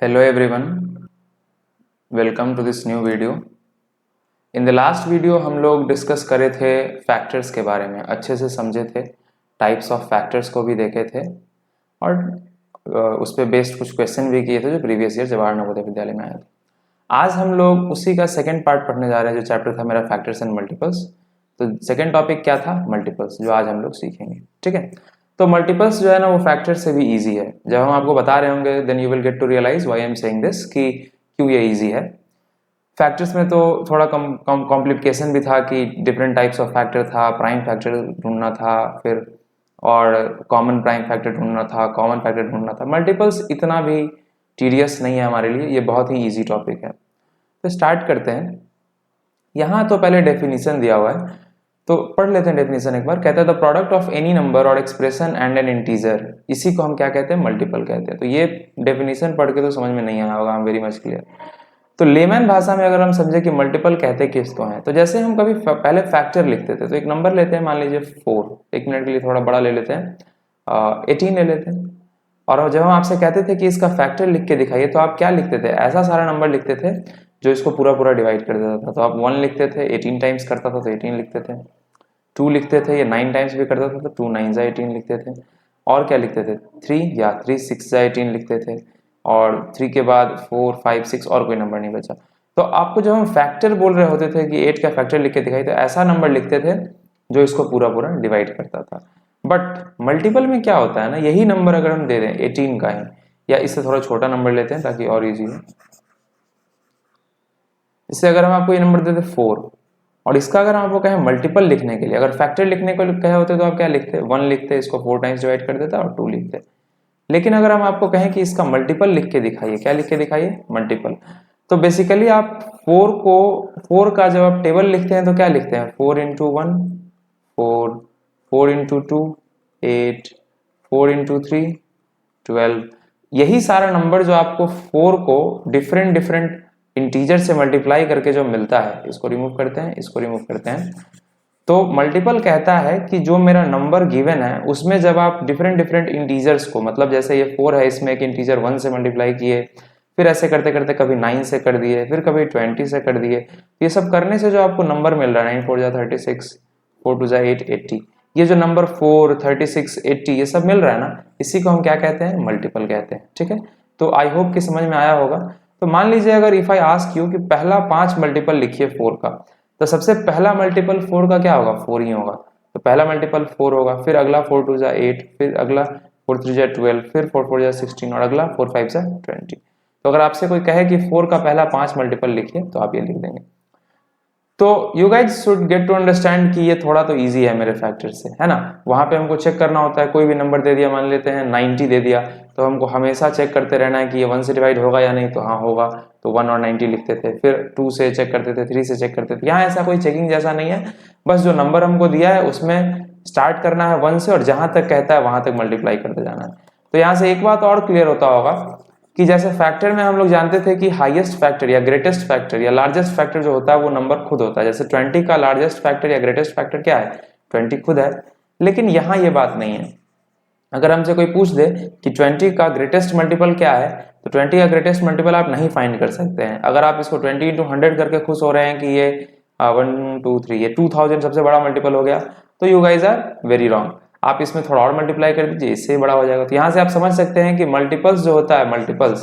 Hello everyone, welcome to this new video. In the last video हम लोग discuss करे थे फैक्टर्स के बारे में, अच्छे से समझे थे, टाइप्स ऑफ फैक्टर्स को भी देखे थे और उस पर बेस्ड कुछ क्वेश्चन भी किए थे जो प्रीवियस ईयर जवाहर नवोदय विद्यालय में आए थे। आज हम लोग उसी का सेकेंड पार्ट पढ़ने जा रहे हैं जो चैप्टर था मेरा फैक्टर्स एंड मल्टीपल्स। तो सेकेंड टॉपिक क्या था? मल्टीपल्स, जो आज हम लोग सीखेंगे। ठीक है, तो मल्टीपल्स जो है ना वो फैक्टर से भी इजी है। जब हम आपको बता रहे होंगे then you will get to realize why I am saying this कि क्यों ये इजी है। फैक्टर्स में तो थोड़ा कॉम्प्लिकेशन भी था कि डिफरेंट टाइप्स ऑफ फैक्टर था, प्राइम फैक्टर ढूंढना था, फिर और कॉमन प्राइम फैक्टर ढूंढना था, कॉमन फैक्टर ढूंढना था। मल्टीपल्स इतना भी टीडियस नहीं है हमारे लिए, ये बहुत ही ईजी टॉपिक है। तो स्टार्ट करते हैं। यहाँ तो पहले डेफिनेशन दिया हुआ है तो पढ़ लेते हैं डेफिनेशन एक बार। कहता है the product of any number और एक्सप्रेशन एंड एन इंटीजर, इसी को हम क्या कहते हैं? मल्टीपल कहते हैं। तो ये डेफिनेशन पढ़ के तो समझ में नहीं आया होगा, वेरी मच क्लियर। तो लेमैन भाषा में अगर हम समझे कि मल्टीपल कहते किसको हैं, तो जैसे हम कभी पहले फैक्टर लिखते थे तो एक नंबर लेते हैं, मान लीजिए 4, एक मिनट के लिए थोड़ा बड़ा ले लेते हैं, 18 ले लेते हैं। और जब हम आपसे कहते थे कि इसका फैक्टर लिख के दिखाइए तो आप क्या लिखते थे? ऐसा सारा नंबर लिखते थे जो इसको पूरा पूरा डिवाइड कर देता था। तो आप 1 लिखते थे, 18 टाइम्स करता था तो 18 लिखते थे। 2 लिखते थे, ये 9 टाइम्स भी करता था तो 2 9 जा 18 लिखते थे। और क्या लिखते थे? 3 6 जा 18 लिखते थे। और 3 के बाद 4 5 6 और कोई नंबर नहीं बचा। तो आपको जब हम फैक्टर बोल रहे होते थे कि 8 का फैक्टर लिख के दिखाई, तो ऐसा नंबर लिखते थे जो इसको पूरा पूरा डिवाइड करता था। बट मल्टीपल में क्या होता है ना, यही नंबर अगर हम दे दें 18 का ही, या इससे थोड़ा छोटा नंबर लेते हैं ताकि और इजी हो। इससे अगर हम आपको ये नंबर दे दें 4, और इसका अगर हम आपको कहें मल्टीपल लिखने के लिए, अगर फैक्टर लिखने को कहे होते तो आप क्या लिखते? 1 लिखते, इसको 4 टाइम्स डिवाइड कर देता और 2 लिखते। लेकिन अगर हम आपको कहें कि इसका मल्टीपल लिख के दिखाइए, क्या लिख के दिखाइए? मल्टीपल। तो बेसिकली आप 4 का जब आप टेबल लिखते हैं तो क्या लिखते हैं? 4 इंटू 1 4, 4 इंटू 2 8, 4 इंटू 3 12। यही सारा नंबर जो आपको 4 को डिफरेंट डिफरेंट इंटीजर से मल्टीप्लाई करके जो मिलता है, इसको रिमूव करते हैं, इसको रिमूव करते हैं। तो मल्टीपल कहता है कि जो मेरा नंबर गिवन है उसमें जब आप डिफरेंट डिफरेंट इंटीजर्स को, मतलब जैसे ये 4 है, इसमें एक इंटीजर 1 से मल्टीप्लाई किए, फिर ऐसे करते करते कभी 9 से कर दिए, फिर कभी 20 से कर दिए। ये सब करने से जो आपको नंबर मिल रहा है 9 4 जा 36, 4 2 जा 8 80, ये जो नंबर 4 36 80 ये सब मिल रहा है ना, इसी को हम क्या कहते हैं? मल्टीपल कहते हैं। ठीक है, तो आई होप कि समझ में आया होगा। तो मान लीजिए अगर इफ आई आस्क यू कि पहला 5 मल्टीपल लिखिए 4 का, तो सबसे पहला मल्टीपल 4 का क्या होगा? 4 ही होगा। तो पहला मल्टीपल 4 होगा, फिर अगला 4 2 जा 8, फिर अगला 4 3 जा 12, फिर 4 4 जा 16 और अगला 4 5 जा 20। तो अगर आपसे कोई कहे कि 4 का पहला 5 मल्टीपल लिखिए तो आप ये लिख देंगे। तो you guys should get to understand कि ये थोड़ा तो इजी है मेरे फैक्टर से, है ना। वहां पे हमको चेक करना होता है, कोई भी नंबर दे दिया, मान लेते हैं 90 दे दिया, तो हमको हमेशा चेक करते रहना है कि ये 1 से डिवाइड होगा या नहीं। तो हाँ होगा, तो 1 और 90 लिखते थे, फिर 2 से चेक करते थे, 3 से चेक करते थे। यहाँ ऐसा कोई चेकिंग जैसा नहीं है, बस जो नंबर हमको दिया है उसमें स्टार्ट करना है 1 से और जहां तक कहता है वहां तक मल्टीप्लाई करते जाना है। तो यहाँ से एक बात और क्लियर होता होगा कि जैसे फैक्टर में हम लोग जानते थे कि हाईएस्ट फैक्टर या ग्रेटेस्ट फैक्टर या लार्जेस्ट फैक्टर जो होता है वो नंबर खुद होता है। जैसे 20 का लार्जेस्ट फैक्टर या ग्रेटेस्ट फैक्टर क्या है? 20 खुद है। लेकिन यहाँ ये बात नहीं है। अगर हमसे कोई पूछ दे कि 20 का ग्रेटेस्ट मल्टीपल क्या है, तो 20 का ग्रेटेस्ट मल्टीपल आप नहीं फाइंड कर सकते हैं। अगर आप इसको 20 इंटू 100 करके खुश हो रहे हैं कि ये 1 2 3 ये 2000 सबसे बड़ा मल्टीपल हो गया, तो you guys are very wrong. आप इसमें थोड़ा और मल्टीप्लाई कर दीजिए, इससे बड़ा हो जाएगा। तो यहां से आप समझ सकते हैं कि मल्टीपल्स जो होता है, मल्टीपल्स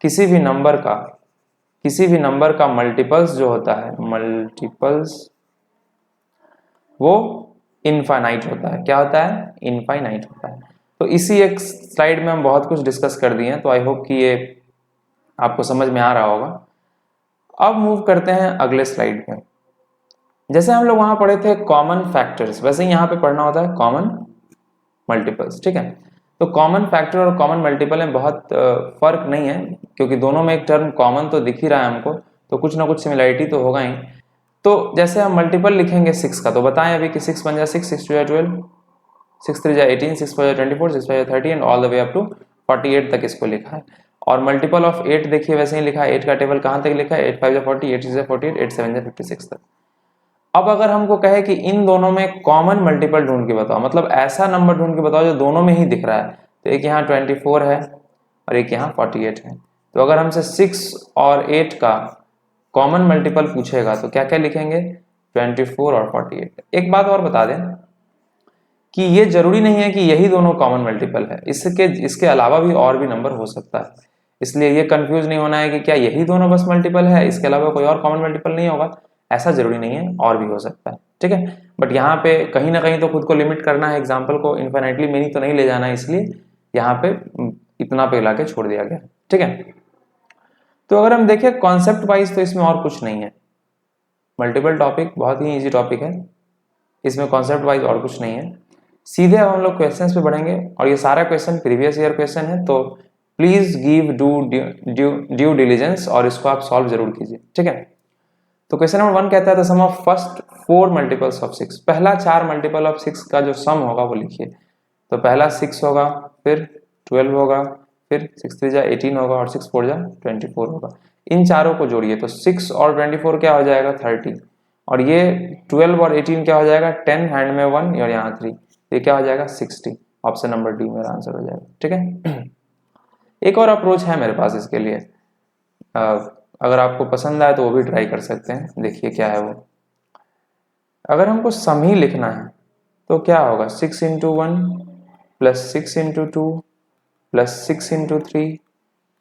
किसी भी नंबर का मल्टीपल्स जो होता है, मल्टीपल्स वो इनफाइनाइट होता है। क्या होता है? इनफाइनाइट होता है। तो इसी एक स्लाइड में हम बहुत कुछ डिस्कस कर दिए हैं, तो आई होप कि ये आपको समझ में आ रहा होगा। अब मूव करते हैं अगले स्लाइड पे। जैसे हम लोग वहां पढ़े थे कॉमन फैक्टर्स, वैसे ही यहाँ पे पढ़ना होता है कॉमन मल्टीपल्स। ठीक है, तो कॉमन फैक्टर और कॉमन मल्टीपल में बहुत फर्क नहीं है, क्योंकि दोनों में एक टर्म कॉमन तो दिख ही रहा है हमको, तो कुछ ना कुछ सिमिलरिटी तो होगा ही। तो जैसे हम मल्टीपल लिखेंगे 6 का, तो बताएं अभी कि 6 1 जा 6, 6 2 जा 12, 6 3 जा 18, 6 4 जा 24, 6 5 जा 30 and all the way up to 48 तक इसको लिखा है। और मल्टीपल ऑफ 8 देखिए वैसे ही लिखा है। 8 का टेबल कहाँ तक लिखा है? 8 5 जा 40, 8 6 जा 48, 8 7 जा 56 तक। अब अगर हमको कहे कि इन दोनों में कॉमन मल्टीपल ढूंढ के बताओ, मतलब ऐसा नंबर ढूंढ के बताओ जो दोनों में ही दिख रहा है, तो एक यहाँ 24 है और एक यहाँ 48 है। तो अगर हमसे 6 और 8 का कॉमन मल्टीपल पूछेगा तो क्या क्या लिखेंगे, 24 और 48। एक बात और बता दें कि ये जरूरी नहीं है कि यही दोनों कॉमन मल्टीपल है, इसके अलावा भी और भी नंबर हो सकता है, इसलिए ये कंफ्यूज नहीं होना है कि क्या यही दोनों बस मल्टीपल है, इसके अलावा कोई और कॉमन मल्टीपल नहीं होगा, ऐसा जरूरी नहीं है, और भी हो सकता है। ठीक है, बट यहाँ पे कहीं ना कहीं तो खुद को लिमिट करना है, एग्जाम्पल को इन्फिनिटली मेनी तो नहीं ले जाना है, इसलिए यहाँ पे इतना पे ला के छोड़ दिया गया। ठीक है, तो अगर हम देखें कॉन्सेप्ट वाइज तो इसमें और कुछ नहीं है, मल्टीपल टॉपिक बहुत ही इजी टॉपिक है, इसमें कॉन्सेप्ट वाइज और कुछ नहीं है। सीधे अब हम लोग क्वेश्चंस पे बढ़ेंगे, और ये सारा क्वेश्चन प्रीवियस ईयर क्वेश्चन है, तो प्लीज गिव ड्यू डिलीजेंस और इसको आप सॉल्व जरूर कीजिए। ठीक है, तो क्वेश्चन नंबर 1 कहता है the sum of first 4 multiples of 6, पहला 4 मल्टीपल ऑफ 6 का जो सम होगा वो लिखिए। तो पहला 6 होगा, फिर 12 होगा, फिर 6 3 जा 18 होगा, और 6 4 जा 24 होगा। इन चारों को जोड़िए तो 6 और 24 क्या हो जाएगा 30, और ये 12 और 18 क्या हो जाएगा 10, हैंड में 1 और यहाँ 3, ये क्या हो जाएगा 60। ऑप्शन नंबर डी मेरा आंसर हो जाएगा। ठीक है, एक और अप्रोच है मेरे पास इसके लिए, अगर आपको पसंद आए तो वो भी ट्राई कर सकते हैं। देखिए क्या है वो, अगर हमको सम ही लिखना है तो क्या होगा 6 into 1 plus 6 into 2 plus 6 into 3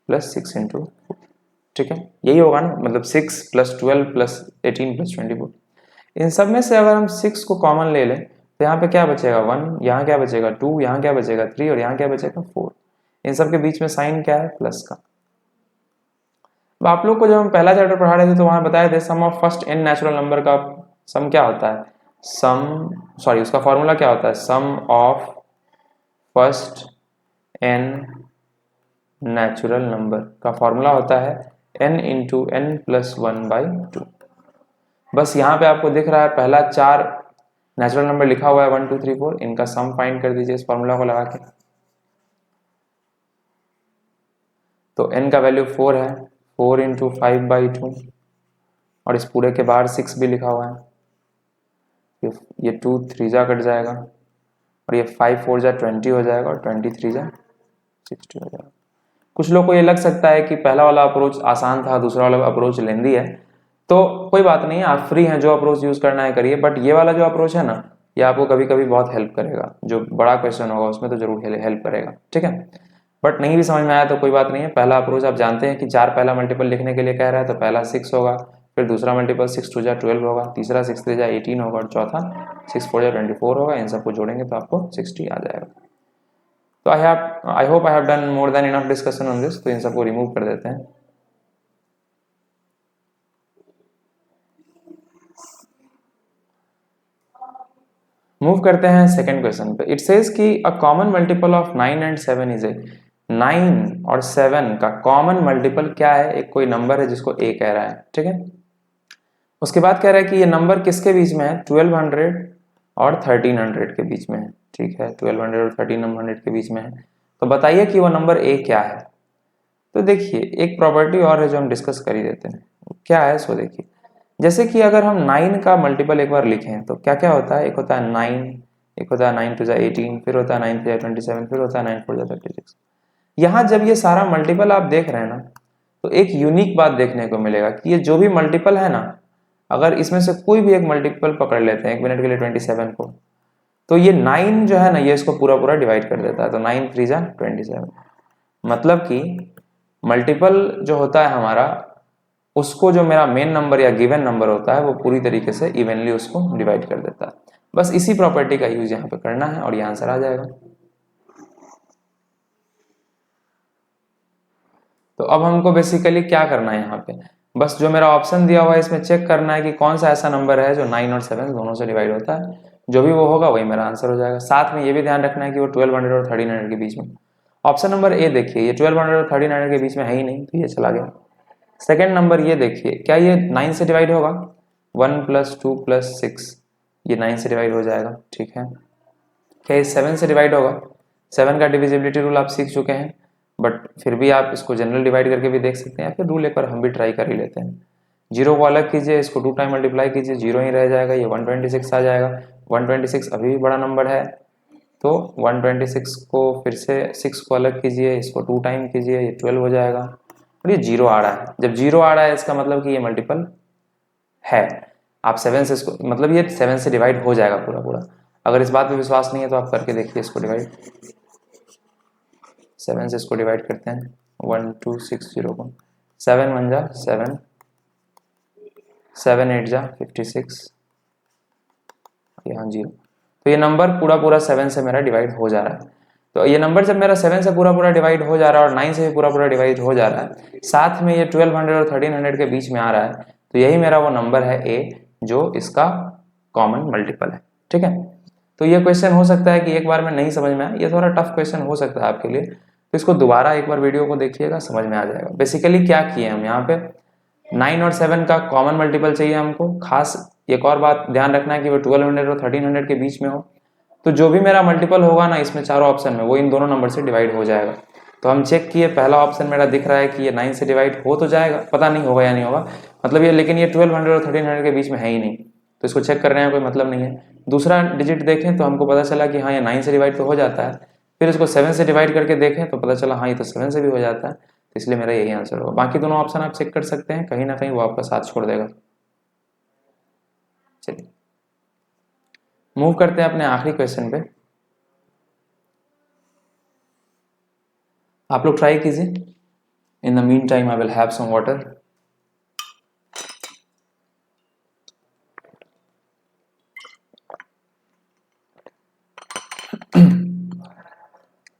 plus 6 into, ठीक है यही होगा ना, मतलब 6 प्लस 12 प्लस 18 प्लस 24। इन सब में से अगर हम 6 को कॉमन ले लें तो यहाँ पे क्या बचेगा 1, यहाँ क्या बचेगा 2, यहाँ क्या बचेगा 3 और यहाँ क्या बचेगा 4। इन सब के बीच में साइन क्या है प्लस का। अब आप लोग को जब हम पहला चैप्टर पढ़ा रहे थे तो वहां बताए थे sum of first n natural number का सम क्या होता है, उसका फॉर्मूला क्या होता है, sum of first n natural number का फॉर्मूला होता है n इंटू n प्लस 1/2। बस यहाँ पे आपको दिख रहा है पहला 4 नेचुरल नंबर लिखा हुआ है 1 2 3 4, इनका सम फाइंड कर दीजिए इस फॉर्मूला को लगा के। तो n का वैल्यू 4 है, 4 इंटू 5/2, और इस पूरे के बाहर 6 भी लिखा हुआ है, ये 2 3 जा कट जाएगा, और ये 5 4 जा 20 हो जाएगा, और 20 3 जा 60 हो जाएगा। कुछ लोग को ये लग सकता है कि पहला वाला अप्रोच आसान था, दूसरा वाला अप्रोच लेंदी है, तो कोई बात नहीं है, आप फ्री हैं, जो अप्रोच यूज करना है करिए, बट ये वाला जो अप्रोच है ना, ये आपको कभी कभी बहुत हेल्प करेगा, जो बड़ा क्वेश्चन होगा उसमें तो जरूर हेल्प करेगा। ठीक है, बट नहीं भी समझ में आया तो कोई बात नहीं है, पहला अप्रोच आप जानते हैं कि 4 पहला मल्टीपल लिखने के लिए कह रहा है, तो पहला 6 होगा, फिर दूसरा मल्टीपल 6 2 जा 12 होगा, तीसरा 6 3 जा 18 होगा, और चौथा 6 4 जा 24 होगा। इन सबको जोड़ेंगे तो आपको 60 आ जाएगा। तो I hope I have done more than enough discussion on this, तो इन सबको रिमूव कर देते हैं। मूव करते हैं सेकंड क्वेश्चन पे। इट सेज कि a common multiple of 9 and 7 is a, 9 और 7 का कॉमन मल्टीपल क्या है, एक कोई नंबर है जिसको a कह रहा है। ठीक है, उसके बाद कह रहा है कि ये नंबर किसके बीच में है, 1200 और 1300 के बीच में है। ठीक है, 1200 और 1300 के बीच में है, तो बताइए कि वो नंबर a क्या है। तो देखिए एक प्रॉपर्टी और है जो हम डिस्कस कर ही देते हैं, क्या है सो देखिए, जैसे कि अगर हम 9 का मल्टीपल एक बार लिखें तो क्या क्या होता है, एक होता है 9, एक होता है 9 2 जा 18, फिर होता है 9 3 जा 27, फिर होता है 9 4 जा 36। यहाँ जब ये सारा मल्टीपल आप देख रहे हैं ना, तो एक यूनिक बात देखने को मिलेगा कि ये जो भी मल्टीपल है ना, अगर इसमें से कोई भी एक मल्टीपल पकड़ लेते हैं 1 मिनट के लिए 27 को, तो ये 9 जो है ना, ये इसको पूरा पूरा डिवाइड कर देता है, तो 9 3 जा 27। मतलब कि मल्टीपल जो होता है हमारा, उसको जो मेरा मेन नंबर या गिवन नंबर होता है वो पूरी तरीके से इवनली उसको डिवाइड कर देता है। बस इसी प्रॉपर्टी का यूज यहाँ पे करना है और ये आंसर आ जाएगा। तो अब हमको बेसिकली क्या करना है यहाँ पे, बस जो मेरा ऑप्शन दिया हुआ है इसमें चेक करना है कि कौन सा ऐसा नंबर है जो 9 और 7 दोनों से डिवाइड होता है, जो भी वो होगा वही मेरा आंसर हो जाएगा। साथ में ये भी ध्यान रखना है कि वो 1200 और 1300 के बीच में। ऑप्शन नंबर ए देखिए, ये 1200 और 1300 के बीच में है ही नहीं, तो ये चला गया। सेकेंड नंबर ये देखिए, क्या ये 9 से डिवाइड होगा, 1 + 2 + 6, ये 9 से डिवाइड हो जाएगा। ठीक है, क्या ये 7 से डिवाइड होगा, 7 का डिविजिबिलिटी रूल आप सीख चुके हैं, बट फिर भी आप इसको जनरल डिवाइड करके भी देख सकते हैं, फिर रूल एक बार हम भी ट्राई कर ही लेते हैं। 0 को अलग कीजिए, इसको 2 टाइम मल्टीप्लाई कीजिए, 0 ही रह जाएगा, ये 126 आ जाएगा। 126 अभी भी बड़ा नंबर है, तो 126 को फिर से 6 को अलग कीजिए, इसको 2 टाइम कीजिए, ये 12 हो जाएगा और ये 0 आ रहा है। जब 0 आ रहा है इसका मतलब कि ये मल्टीपल है। आप 7 से इसको मतलब ये 7 से डिवाइड हो जाएगा पूरा पूरा। अगर इस बात पे विश्वास नहीं है तो आप करके देखिए इसको डिवाइड। 7 से इसको डिवाइड करते हैं 1260 को। 7 1 जा 7, 7 8 जा 56, यहाँ 0। तो ये नंबर पूरा पूरा 7 से मेरा डिवाइड हो जा रहा है। तो ये नंबर जब मेरा 7 से पूरा पूरा डिवाइड हो जा रहा है और 9 से भी पूरा पूरा डिवाइड हो जा रहा है, साथ में ये 1200 और 1300 के बीच में आ रहा है, तो यही मेरा वो नंबर है ए जो इसका कॉमन मल्टीपल है। ठीक है, तो ये क्वेश्चन हो सकता है कि एक बार में नहीं समझ में आए, ये थोड़ा टफ क्वेश्चन हो सकता है आपके लिए, तो इसको दोबारा एक बार वीडियो को देखिएगा, समझ में आ जाएगा। बेसिकली क्या किए हम यहाँ पे 9 और 7 का कॉमन मल्टीपल चाहिए हमको। खास एक और बात ध्यान रखना है कि वो 1200 और 1300 के बीच में हो, तो जो भी मेरा मल्टीपल होगा ना इसमें चारों ऑप्शन में, वो इन दोनों नंबर से डिवाइड हो जाएगा। तो हम चेक किए, पहला ऑप्शन मेरा दिख रहा है कि ये 9 से डिवाइड हो तो जाएगा, पता नहीं होगा या नहीं होगा, मतलब ये, लेकिन ये 1200 और 1300 के बीच में है ही नहीं, तो इसको चेक करने का कोई मतलब नहीं है। दूसरा डिजिट देखें तो हमको पता चला कि हाँ ये 9 से डिवाइड तो हो जाता है, फिर इसको 7 से डिवाइड करके देखें तो पता चला हाँ ये तो 7 से भी हो जाता है, तो इसलिए मेरा यही आंसर होगा। बाकी दोनों ऑप्शन आप चेक कर सकते हैं, कहीं ना कहीं वो आपका साथ छोड़ देगा। चलिए मूव करते हैं अपने आखिरी क्वेश्चन पे। आप लोग ट्राई कीजिए। In the meantime I will have some water.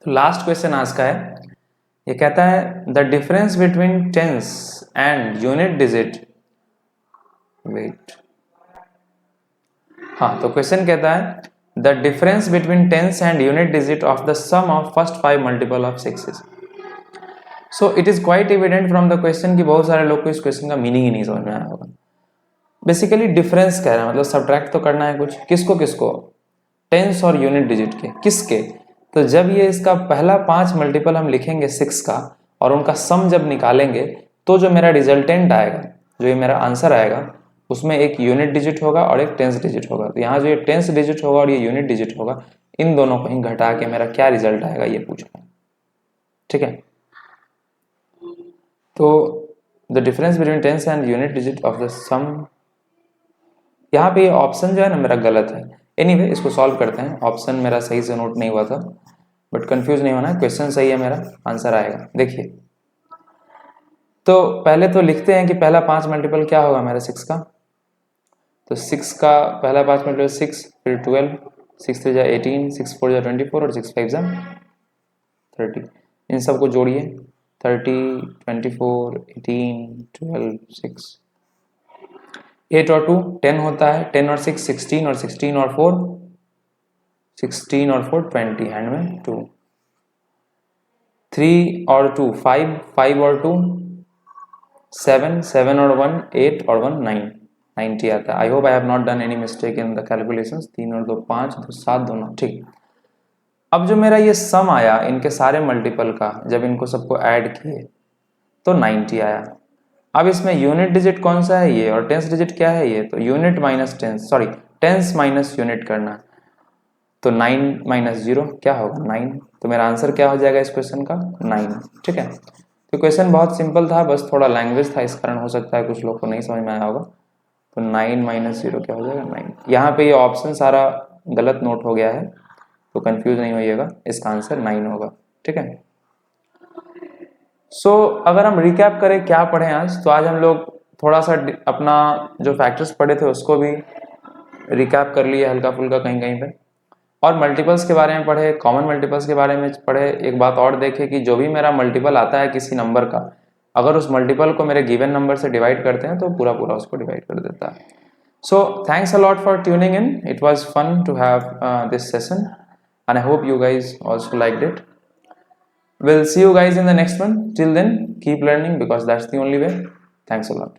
तो लास्ट क्वेश्चन आज का है, ये कहता है the difference between tens and unit digit. Wait, हाँ, तो क्वेश्चन कहता है the difference between tens and unit digit of the sum of first 5 multiple of 6। So it is quite evident from the question कि बहुत सारे लोग को इस क्वेश्चन का मीनिंग ही नहीं समझ में आया होगा। बेसिकली डिफरेंस कह रहा है, मतलब सब्ट्रैक्ट तो करना है कुछ, किसको किसको, टेंस और यूनिट डिजिट के, किसके। तो जब ये इसका पहला 5 मल्टीपल हम लिखेंगे 6 का और उनका सम जब निकालेंगे, तो जो मेरा रिजल्टेंट आएगा, जो ये मेरा आंसर आएगा, उसमें एक यूनिट डिजिट होगा और एक टेंस डिजिट होगा। तो यहाँ जो ये टेंस डिजिट होगा और ये यूनिट डिजिट होगा, इन दोनों को ही घटा के मेरा क्या रिजल्ट आएगा ये पूछना। ठीक है, तो the difference between tens and unit digit of the sum, यहाँ पे ऑप्शन जो है ना मेरा गलत है। एनीवे इसको सॉल्व करते हैं, ऑप्शन मेरा सही से नोट नहीं हुआ था, बट कंफ्यूज नहीं होना है, क्वेश्चन सही है, मेरा आंसर आएगा। देखिए, तो पहले तो लिखते हैं कि पहला 5 मल्टीपल क्या होगा मेरा 6 का। तो 6 का पहला 5 मल्टीपल 6, फिर 12, 6 3 जा 18, 6 4 जा 24 और 6 5 जा 30। इन सबको जोड़िए, 30, 24, 18, 12, 6, 8 और 2 10 होता है, 10 और 6 16 और 16 और 4 16 और 4 20, हैंड में 2, 3 और 2 5, 5 और 2 7, 7 और 1 8 और 1 9, 90 आता है। I hope I have not done any mistake in the calculations. 3 और 2 5, 2 7 दोनों ठीक। अब जो मेरा ये सम आया इनके सारे मल्टीपल का, जब इनको सबको ऐड किए तो 90 आया। अब इसमें यूनिट डिजिट कौन सा है ये, और टेंस डिजिट क्या है ये, तो unit minus tens, sorry tens minus unit करना है। तो 9 माइनस 0 क्या होगा 9, तो मेरा आंसर क्या हो जाएगा इस क्वेश्चन का 9। ठीक है, तो क्वेश्चन बहुत सिंपल था, बस थोड़ा लैंग्वेज था, इस कारण हो सकता है कुछ लोग को नहीं समझ में आया होगा। तो 9 माइनस 0 क्या हो जाएगा 9। यहाँ पे ये ऑप्शन सारा गलत नोट हो गया है, तो कंफ्यूज नहीं होइएगा, इसका आंसर 9 होगा। ठीक है, सो अगर हम रिकैप करें क्या पढ़े आज, तो आज हम लोग थोड़ा सा अपना जो फैक्टर्स पढ़े थे उसको भी रिकैप कर लिए हल्का फुल्का कहीं कहीं पे, और मल्टीपल्स के बारे में पढ़े, कॉमन मल्टीपल्स के बारे में पढ़े। एक बात और देखे कि जो भी मेरा मल्टीपल आता है किसी नंबर का, अगर उस मल्टीपल को मेरे गिवन नंबर से डिवाइड करते हैं तो पूरा पूरा उसको डिवाइड कर देता है। So thanks a lot for tuning in, it was fun to have this session and I hope you guys also liked it. We'll see you guys in the next one. Till then, keep learning because that's the only way. Thanks a lot.